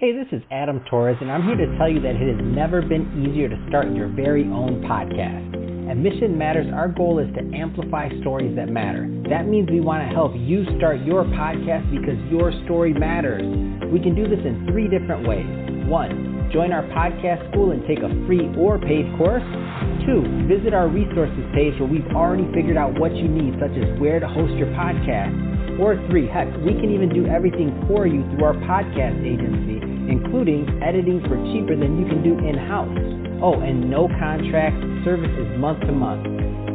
Hey, this is Adam Torres, and I'm here to tell you that it has never been easier to start your very own podcast. At Mission Matters, our goal is to amplify stories that matter. That means we want to help you start your podcast because your story matters. We can do this in 3 different ways. 1, join our podcast school and take a free or paid course. 2, visit our resources page where we've already figured out what you need, such as where to host your podcast. Or 3, heck, we can even do everything for you through our podcast agency, including editing for cheaper than you can do in-house. Oh, and no contract, service is month to month.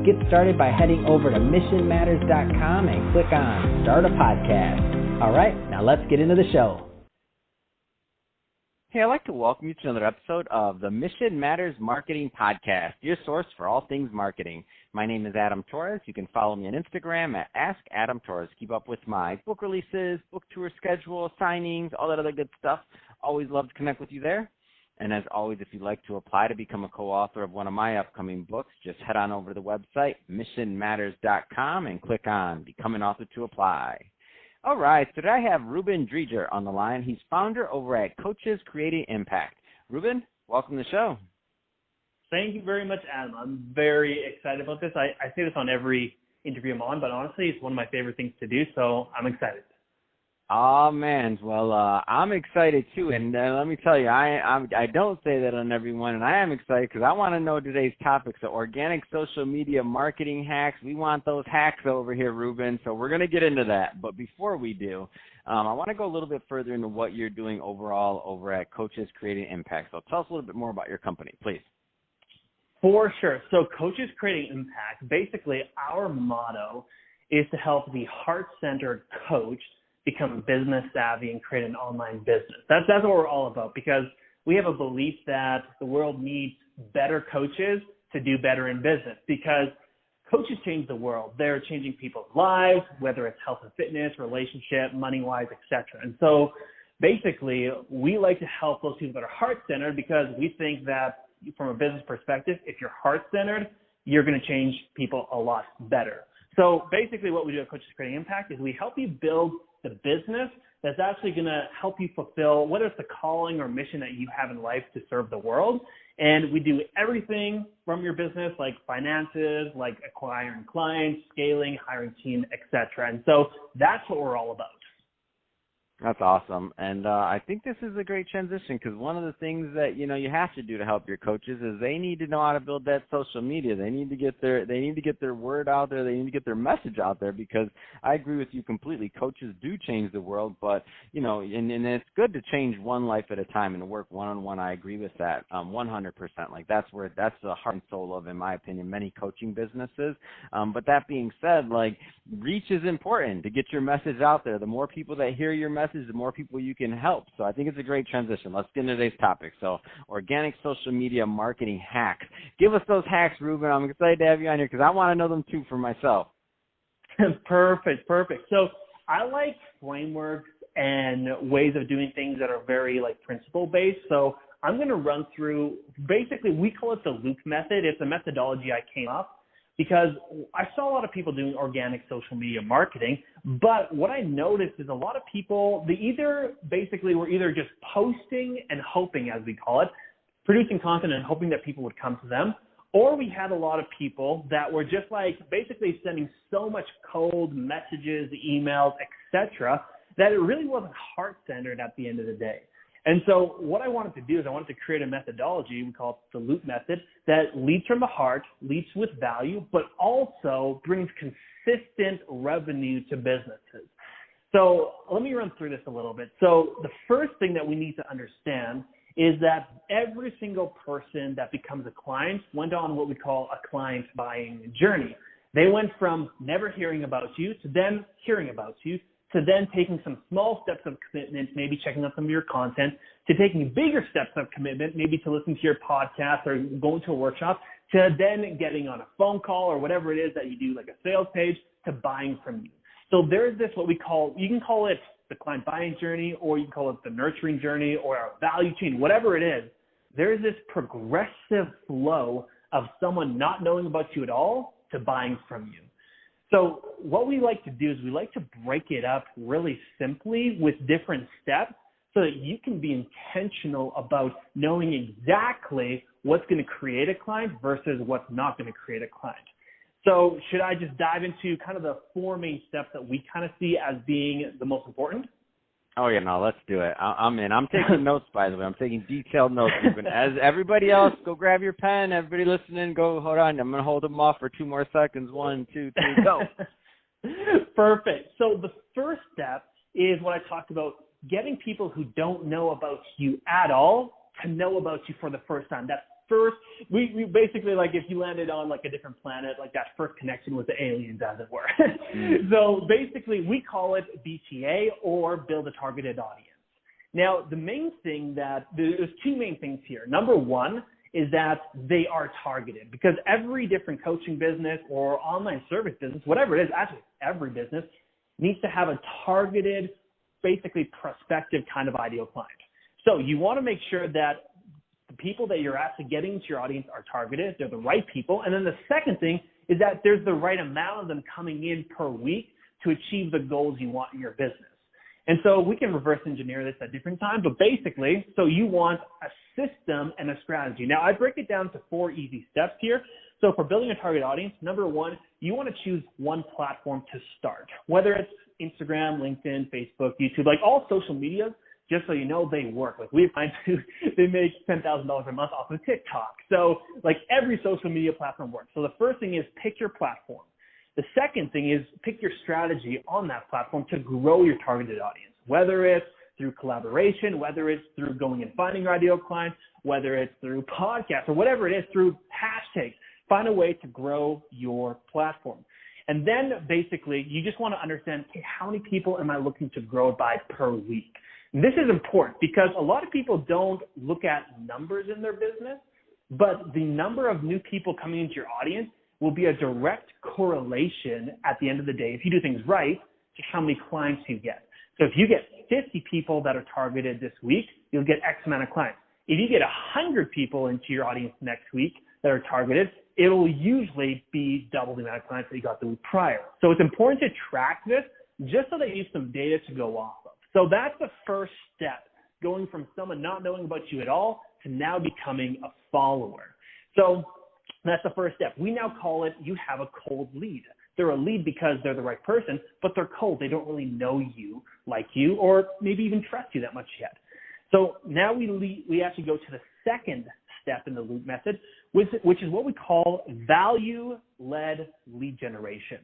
Get started by heading over to missionmatters.com and click on Start a Podcast. All right, now let's get into the show. Hey, I'd like to welcome you to another episode of the Mission Matters Marketing Podcast, your source for all things marketing. My name is Adam Torres. You can follow me on Instagram at AskAdamTorres. Keep up with my book releases, book tour schedule, signings, all that other good stuff. Always love to connect with you there. And as always, if you'd like to apply to become a co-author of one of my upcoming books, just head on over to the website, missionmatters.com, and click on Become an Author to apply. All right, so today I have Reuben Driedger on the line. He's founder over at Coaches Creating Impact. Reuben, welcome to the show. Thank you very much, Adam. I'm very excited about this. I say this on every interview I'm on, but honestly, it's one of my favorite things to do, so I'm excited. Oh, man. Well, I'm excited, too. And let me tell you, I don't say that on everyone, and I am excited because I want to know today's topics. So organic social media marketing hacks. We want those hacks over here, Reuben. So we're going to get into that. But before we do, I want to go a little bit further into what you're doing overall over at Coaches Creating Impact. So tell us a little bit more about your company, please. For sure. So Coaches Creating Impact, basically our motto is to help the heart-centered coach become business savvy and create an online business. That's what we're all about, because we have a belief that the world needs better coaches to do better in business, because coaches change the world. They're changing people's lives, whether it's health and fitness, relationship, money-wise, etc. And so basically, we like to help those people that are heart-centered, because we think that from a business perspective, if you're heart-centered, you're going to change people a lot better. So basically what we do at Coaches Creating Impact is we help you build the business that's actually going to help you fulfill, whether it's the calling or mission that you have in life to serve the world. And we do everything from your business, like finances, like acquiring clients, scaling, hiring team, etc. And so that's what we're all about. That's awesome. And I think this is a great transition, because one of the things that, you have to do to help your coaches is they need to know how to build that social media. They need to get their word out there. They need to get their message out there, because I agree with you completely. Coaches do change the world, but, and it's good to change one life at a time and to work one-on-one. I agree with that 100%. Like that's the heart and soul of, in my opinion, many coaching businesses. But that being said, like, reach is important to get your message out there. The more people that hear your message, the more people you can help. So I think it's a great transition. Let's get into today's topic. So organic social media marketing hacks. Give us those hacks, Reuben. I'm excited to have you on here because I want to know them too for myself. Perfect. So I like frameworks and ways of doing things that are very principle-based. So I'm going to run through, basically we call it the loop method. It's a methodology I came up because I saw a lot of people doing organic social media marketing, but what I noticed is a lot of people, they were either just posting and hoping, as we call it, producing content and hoping that people would come to them, or we had a lot of people that were just basically sending so much cold messages, emails, etc., that it really wasn't heart-centered at the end of the day. And so what I wanted to do is I wanted to create a methodology, we call it the loop method, that leads from the heart, leads with value, but also brings consistent revenue to businesses. So let me run through this a little bit. So the first thing that we need to understand is that every single person that becomes a client went on what we call a client buying journey. They went from never hearing about you to then hearing about you, to then taking some small steps of commitment, maybe checking out some of your content, to taking bigger steps of commitment, maybe to listen to your podcast or going to a workshop, to then getting on a phone call or whatever it is that you do, like a sales page, to buying from you. So there's this, what we call, you can call it the client buying journey, or you can call it the nurturing journey, or our value chain, whatever it is. There's this progressive flow of someone not knowing about you at all to buying from you. So what we like to do is we like to break it up really simply with different steps so that you can be intentional about knowing exactly what's going to create a client versus what's not going to create a client. So should I just dive into kind of the four main steps that we kind of see as being the most important? Oh, yeah, no, let's do it. I'm in. I'm taking notes, by the way. I'm taking detailed notes. As everybody else, go grab your pen. Everybody listening, go, hold on. I'm going to hold them off for 2 more seconds. 1, 2, 3, go. Perfect. So the first step is what I talked about, getting people who don't know about you at all to know about you for the first time. That first, we basically, like, if you landed on like a different planet, like that first connection with the aliens, as it were. So basically we call it BTA, or build a targeted audience. Now, the main thing there's 2 main things here. Number one is that they are targeted, because every different coaching business or online service business, whatever it is, actually every business needs to have a targeted, basically prospective kind of ideal client. So you want to make sure that the people that you're actually getting into your audience are targeted, they're the right people. And then the second thing is that there's the right amount of them coming in per week to achieve the goals you want in your business. And so we can reverse engineer this at different times, but basically, so you want a system and a strategy. Now, I break it down to 4 easy steps here. So for building a target audience, number one, you want to choose one platform to start, whether it's Instagram, LinkedIn, Facebook, YouTube, like all social media. Just so you know, they work. Like, we have clients who they make $10,000 a month off of TikTok. So like every social media platform works. So the first thing is pick your platform. The second thing is pick your strategy on that platform to grow your targeted audience, whether it's through collaboration, whether it's through going and finding your ideal clients, whether it's through podcasts or whatever it is, through hashtags. Find a way to grow your platform. And then basically you just want to understand, okay, how many people am I looking to grow by per week? And this is important because a lot of people don't look at numbers in their business, but the number of new people coming into your audience will be a direct correlation at the end of the day, if you do things right, to how many clients you get. So if you get 50 people that are targeted this week, you'll get X amount of clients. If you get 100 people into your audience next week that are targeted, it'll usually be double the amount of clients that you got the week prior. So it's important to track this just so that you have some data to go off of. So that's the first step, going from someone not knowing about you at all to now becoming a follower. So that's the first step. We now call it, you have a cold lead. They're a lead because they're the right person, but they're cold. They don't really know you, like you, or maybe even trust you that much yet. So now we actually go to the second step in the loop method, which is what we call value-led lead generation.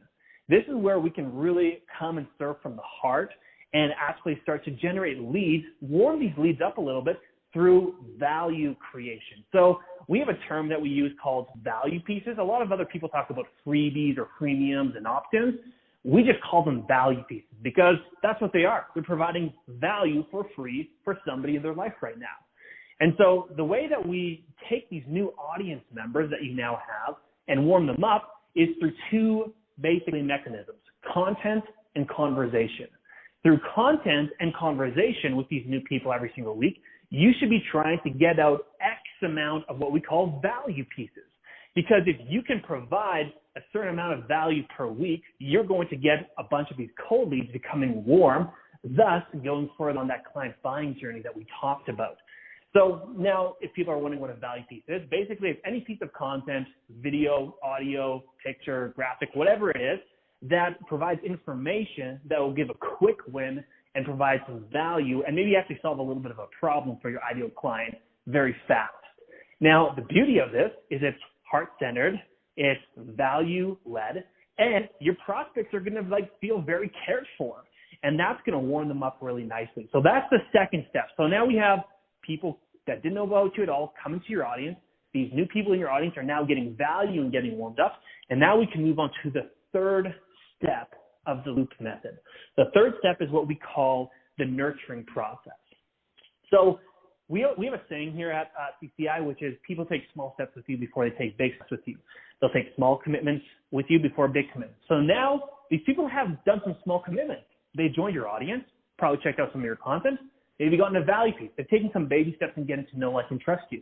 This is where we can really come and serve from the heart and actually start to generate leads, warm these leads up a little bit through value creation. So we have a term that we use called value pieces. A lot of other people talk about freebies or premiums and opt-ins. We just call them value pieces because that's what they are. They're providing value for free for somebody in their life right now. And so the way that we take these new audience members that you now have and warm them up is through 2 basically mechanisms, content and conversation. Through content and conversation with these new people every single week, you should be trying to get out X amount of what we call value pieces. Because if you can provide a certain amount of value per week, you're going to get a bunch of these cold leads becoming warm, thus going further on that client buying journey that we talked about. So now if people are wondering what a value piece is, basically it's any piece of content, video, audio, picture, graphic, whatever it is, that provides information that will give a quick win and provide some value and maybe actually solve a little bit of a problem for your ideal client very fast. Now, the beauty of this is it's heart-centered, it's value-led, and your prospects are going to feel very cared for, and that's going to warm them up really nicely. So that's the second step. So now we have people that didn't know about you at all coming to your audience. These new people in your audience are now getting value and getting warmed up, and now we can move on to the third step of the loop method. The third step is what we call the nurturing process. So we have a saying here at CCI, which is people take small steps with you before they take big steps with you. They'll take small commitments with you before big commitments. So now these people have done some small commitments. They joined your audience, probably checked out some of your content, maybe gotten a value piece. They've taken some baby steps in getting to know, like, and trust you.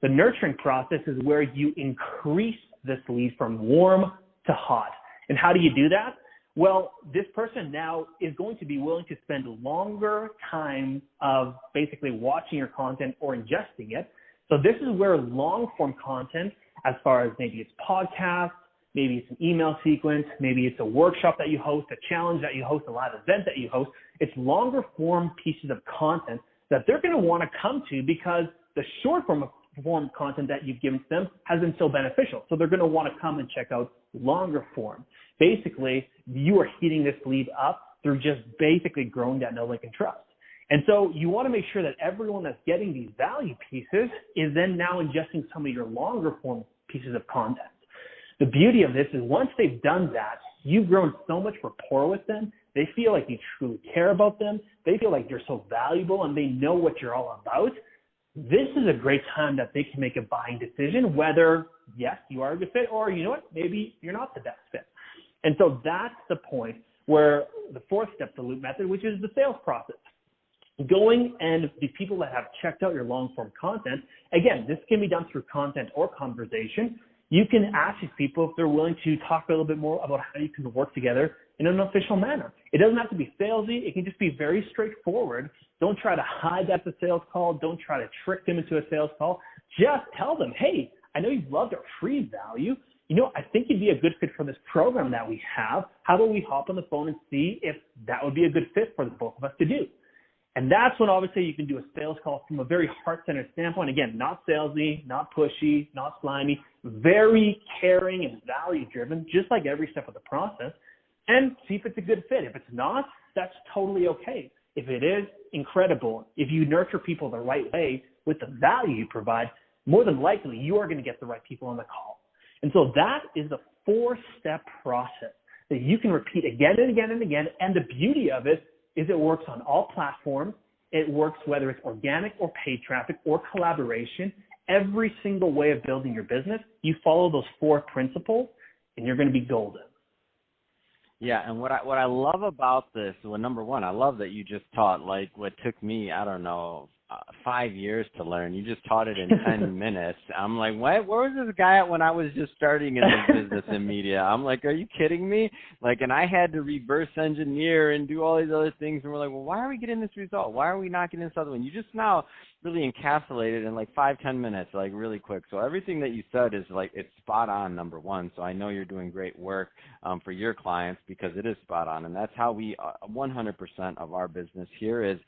The nurturing process is where you increase this lead from warm to hot. And how do you do that? Well, this person now is going to be willing to spend longer time of basically watching your content or ingesting it. So this is where long-form content, as far as maybe it's podcasts, maybe it's an email sequence, maybe it's a workshop that you host, a challenge that you host, a live event that you host, it's longer-form pieces of content that they're going to want to come to because the short-form content that you've given to them has been so beneficial. So they're going to want to come and check out longer form. Basically, you are heating this lead up through just basically growing that know, like, and trust. And so you want to make sure that everyone that's getting these value pieces is then now ingesting some of your longer form pieces of content. The beauty of this is once they've done that, you've grown so much rapport with them. They feel like you truly care about them. They feel like you're so valuable and they know what you're all about. This is a great time that they can make a buying decision, whether, yes, you are a good fit, or, you know what, maybe you're not the best fit. And so that's the point where the fourth step, the loop method, which is the sales process. Going and the people that have checked out your long-form content, again, this can be done through content or conversation. You can ask these people if they're willing to talk a little bit more about how you can work together in an official manner. It doesn't have to be salesy. It can just be very straightforward. Don't try to hide that's a sales call. Don't try to trick them into a sales call. Just tell them, hey, I know you loved our free value. You know, I think you'd be a good fit for this program that we have. How about we hop on the phone and see if that would be a good fit for the both of us to do? And that's when obviously you can do a sales call from a very heart-centered standpoint. Again, not salesy, not pushy, not slimy, very caring and value-driven, just like every step of the process, and see if it's a good fit. If it's not, that's totally okay. If it is, incredible. If you nurture people the right way with the value you provide, more than likely you are going to get the right people on the call. And so that is the 4-step process that you can repeat again and again and again. And the beauty of it is it works on all platforms. It works whether it's organic or paid traffic or collaboration. Every single way of building your business, you follow those 4 principles and you're going to be golden. Yeah, and what I love about this, well, number one, I love that you just taught like what took me, I don't know, 5 years to learn. You just taught it in 10 minutes. I'm like, what? Where was this guy at when I was just starting in this business in media? I'm like, are you kidding me? Like, and I had to reverse engineer and do all these other things. And we're like, well, why are we getting this result? Why are we not getting this other one? You just now really encapsulated in like 5-10 minutes, like really quick. So everything that you said is like, it's spot on, number one. So I know you're doing great work for your clients because it is spot on. And that's how we, 100% of our business here is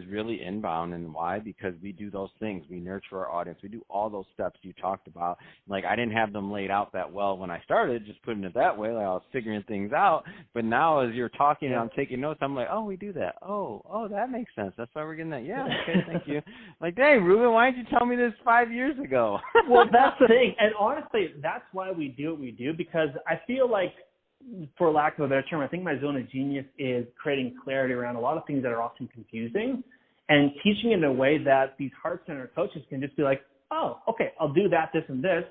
really inbound. And why? Because we do those things. We nurture our audience. We do all those steps you talked about. Like, I didn't have them laid out that well when I started, just putting it that way. Like, I was figuring things out. But now as you're talking and I'm taking notes, I'm like, oh, we do that. Oh, that makes sense. That's why we're getting that. Yeah, okay, thank you. Like, dang, Reuben, why didn't you tell me this 5 years ago? Well, that's the thing. And honestly, that's why we do what we do, because I feel like, for lack of a better term, I think my zone of genius is creating clarity around a lot of things that are often confusing and teaching in a way that these heart-centered coaches can just be like, oh, okay, I'll do that, this, and this.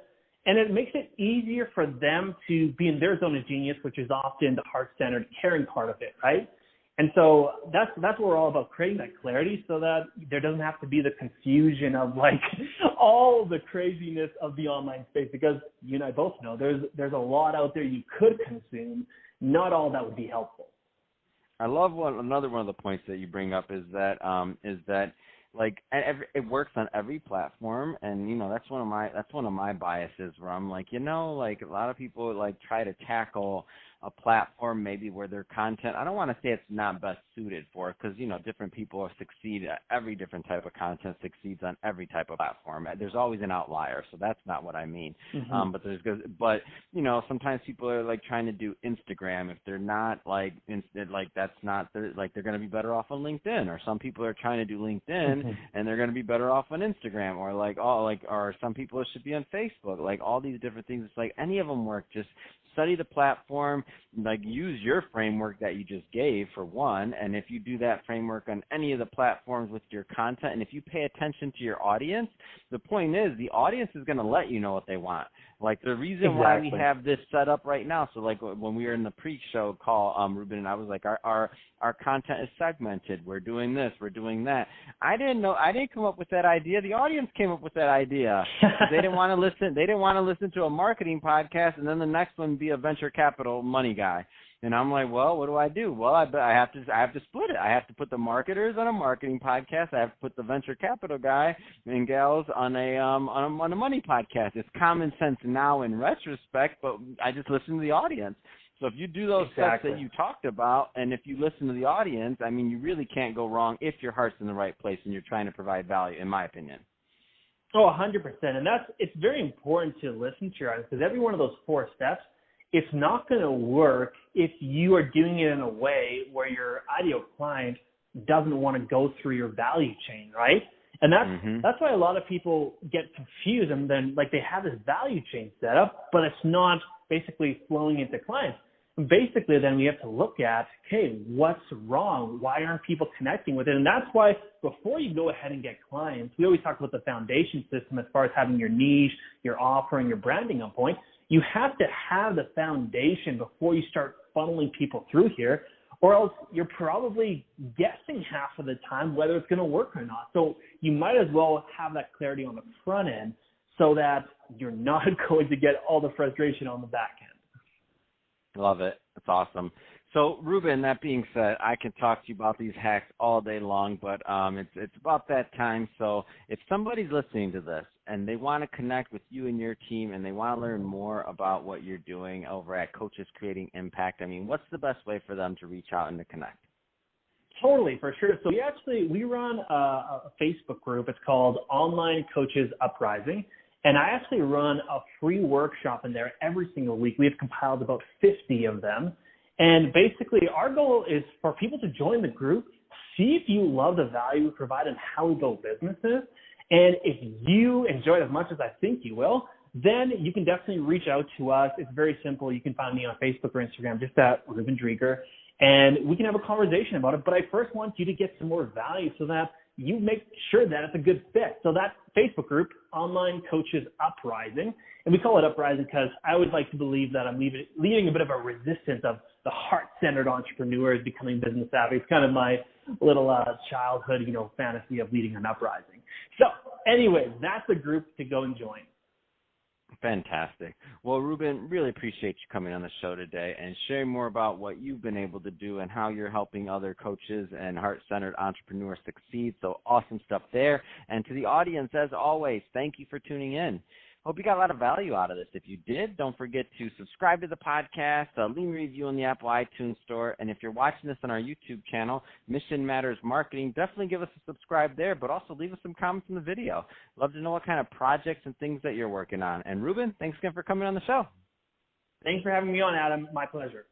And it makes it easier for them to be in their zone of genius, which is often the heart-centered caring part of it, right? And so that's what we're all about, creating that clarity so that there doesn't have to be the confusion of like all the craziness of the online space, because you and I both know there's a lot out there you could consume. Not all that would be helpful. I love another one of the points that you bring up is that like it works on every platform, and you know that's one of my biases where I'm like, you know, like a lot of people like try to tackle a platform maybe where their content, I don't want to say it's not best suited for it, because you know different people succeed, every different type of content succeeds on every type of platform. There's always an outlier, so that's not what I mean. Mm-hmm. But you know sometimes people are like trying to do Instagram if they're not like that's not like they're going to be better off on LinkedIn, or some people are trying to do LinkedIn and they're going to be better off on Instagram, or some people should be on Facebook. Like all these different things, it's like any of them work. Just study the platform, like use your framework that you just gave for one, and if you do that framework on any of the platforms with your content, and if you pay attention to your audience, the point is the audience is going to let you know what they want. Like the reason why we have this set up right now, so like when we were in the pre-show call, Reuben and I was like, our content is segmented. We're doing this, we're doing that. I didn't come up with that idea. The audience came up with that idea. They didn't want to listen. They didn't want to listen to a marketing podcast and then the next one be a venture capital money guy. And I'm like, well, what do? Well, I have to split it. I have to put the marketers on a marketing podcast. I have to put the venture capital guy and gals on a money podcast. It's common sense now in retrospect, but I just listen to the audience. So if you do those steps that you talked about, and if you listen to the audience, I mean, you really can't go wrong if your heart's in the right place and you're trying to provide value, in my opinion. Oh, 100%. And it's very important to listen to your audience, because every one of those 4 steps, it's not going to work if you are doing it in a way where your ideal client doesn't want to go through your value chain, right? And that's why a lot of people get confused, and then like they have this value chain set up, but it's not basically flowing into clients. And basically, then we have to look at, okay, what's wrong? Why aren't people connecting with it? And that's why before you go ahead and get clients, we always talk about the foundation system as far as having your niche, your offer, and your branding on point. You have to have the foundation before you start funneling people through here, or else you're probably guessing half of the time whether it's going to work or not. So you might as well have that clarity on the front end so that you're not going to get all the frustration on the back end. Love it. That's awesome. So, Reuben, that being said, I can talk to you about these hacks all day long, but it's about that time. So if somebody's listening to this and they want to connect with you and your team and they want to learn more about what you're doing over at Coaches Creating Impact, I mean, what's the best way for them to reach out and to connect? Totally, for sure. So we run a Facebook group. It's called Online Coaches Uprising. And I actually run a free workshop in there every single week. We have compiled about 50 of them. And basically, our goal is for people to join the group, see if you love the value we provide and how we build businesses. And if you enjoy it as much as I think you will, then you can definitely reach out to us. It's very simple. You can find me on Facebook or Instagram, just at Reuben Driedger, and we can have a conversation about it. But I first want you to get some more value so that you make sure that it's a good fit. So that Facebook group, Online Coaches Uprising, and we call it Uprising because I would like to believe that I'm leading a bit of a resistance of the heart-centered entrepreneurs becoming business savvy. It's kind of my little childhood, fantasy of leading an uprising. So anyway, that's a group to go and join. Fantastic. Well, Reuben, really appreciate you coming on the show today and sharing more about what you've been able to do and how you're helping other coaches and heart-centered entrepreneurs succeed. So awesome stuff there. And to the audience, as always, thank you for tuning in. Hope you got a lot of value out of this. If you did, don't forget to subscribe to the podcast, leave a review in the Apple iTunes store, and if you're watching this on our YouTube channel, Mission Matters Marketing, definitely give us a subscribe there, but also leave us some comments in the video. Love to know what kind of projects and things that you're working on. And Reuben, thanks again for coming on the show. Thanks for having me on, Adam. My pleasure.